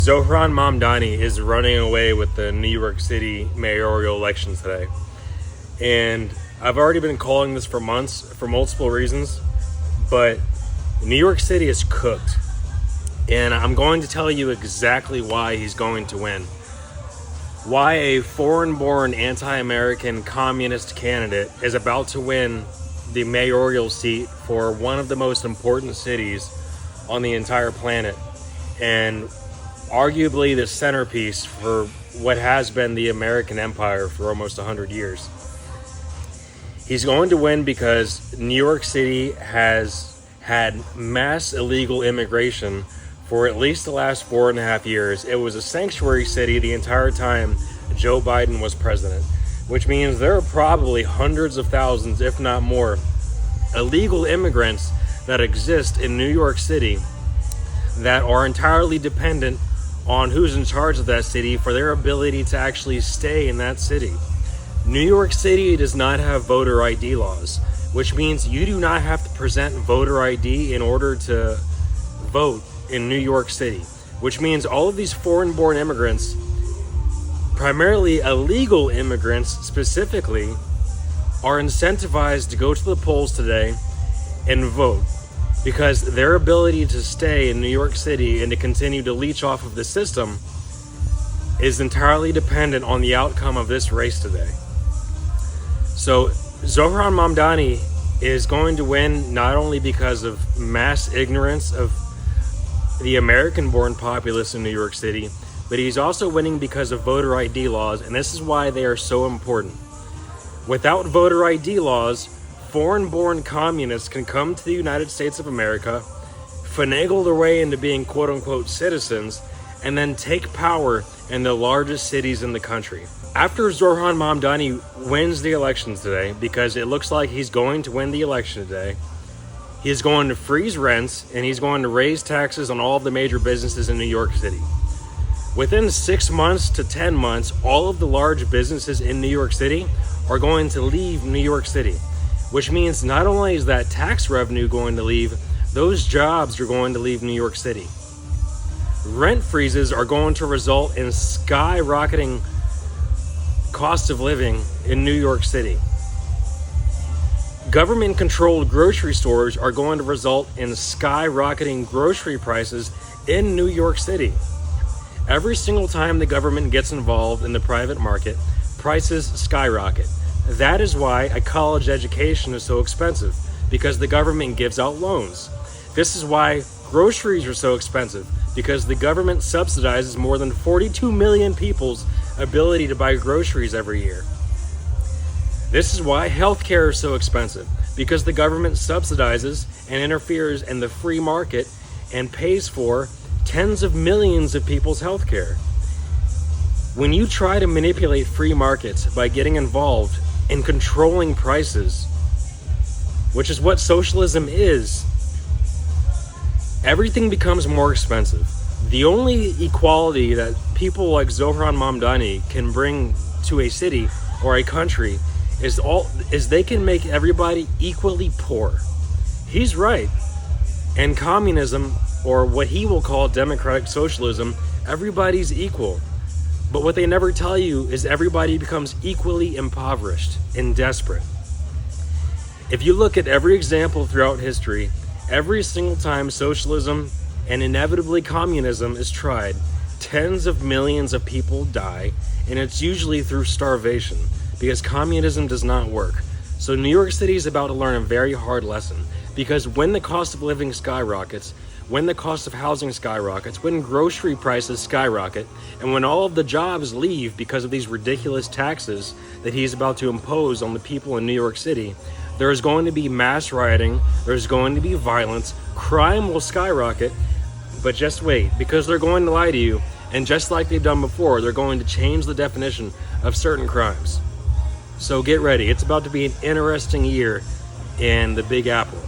Zohran Mamdani is running away with the New York City mayoral election today. And I've already been calling this for months for multiple reasons, but New York City is cooked. And I'm going to tell you exactly why he's going to win. Why a foreign-born anti-American communist candidate is about to win the mayoral seat for one of the most important cities on the entire planet. And arguably the centerpiece for what has been the American empire for almost 100 years. He's going to win because New York City has had mass illegal immigration for at least the last 4.5 years. It was a sanctuary city the entire time Joe Biden was president, which means there are probably hundreds of thousands, if not more, illegal immigrants that exist in New York City that are entirely dependent on who's in charge of that city for their ability to actually stay in that city. New York City does not have voter ID laws, which means you do not have to present voter ID in order to vote in New York City, which means all of these foreign-born immigrants, primarily illegal immigrants specifically, are incentivized to go to the polls today and vote, because their ability to stay in New York City and to continue to leech off of the system is entirely dependent on the outcome of this race today. So Zohran Mamdani is going to win not only because of mass ignorance of the American-born populace in New York City, but he's also winning because of voter ID laws, and this is why they are so important. Without voter ID laws, foreign-born communists can come to the United States of America, finagle their way into being quote-unquote citizens, and then take power in the largest cities in the country. After Zohran Mamdani wins the elections today, because it looks like he's going to win the election today, he's going to freeze rents and he's going to raise taxes on all of the major businesses in New York City. Within 6 months to 10 months, all of the large businesses in New York City are going to leave New York City. Which means not only is that tax revenue going to leave, those jobs are going to leave New York City. Rent freezes are going to result in skyrocketing cost of living in New York City. Government-controlled grocery stores are going to result in skyrocketing grocery prices in New York City. Every single time the government gets involved in the private market, prices skyrocket. That is why a college education is so expensive, because the government gives out loans. This is why groceries are so expensive, because the government subsidizes more than 42 million people's ability to buy groceries every year. This is why healthcare is so expensive, because the government subsidizes and interferes in the free market and pays for tens of millions of people's healthcare. When you try to manipulate free markets by getting involved in controlling prices, which is what socialism is, everything becomes more expensive. The only equality that people like Zohran Mamdani can bring to a city or a country is they can make everybody equally poor. He's right. In communism, or what he will call democratic socialism, everybody's equal. But what they never tell you is everybody becomes equally impoverished and desperate. If you look at every example throughout history, every single time socialism and inevitably communism is tried, tens of millions of people die, and it's usually through starvation, because communism does not work. So New York City is about to learn a very hard lesson, because when the cost of living skyrockets, when the cost of housing skyrockets, when grocery prices skyrocket, and when all of the jobs leave because of these ridiculous taxes that he's about to impose on the people in New York City, there is going to be mass rioting, there's going to be violence, crime will skyrocket, but just wait, because they're going to lie to you, and just like they've done before, they're going to change the definition of certain crimes. So get ready, it's about to be an interesting year in the Big Apple.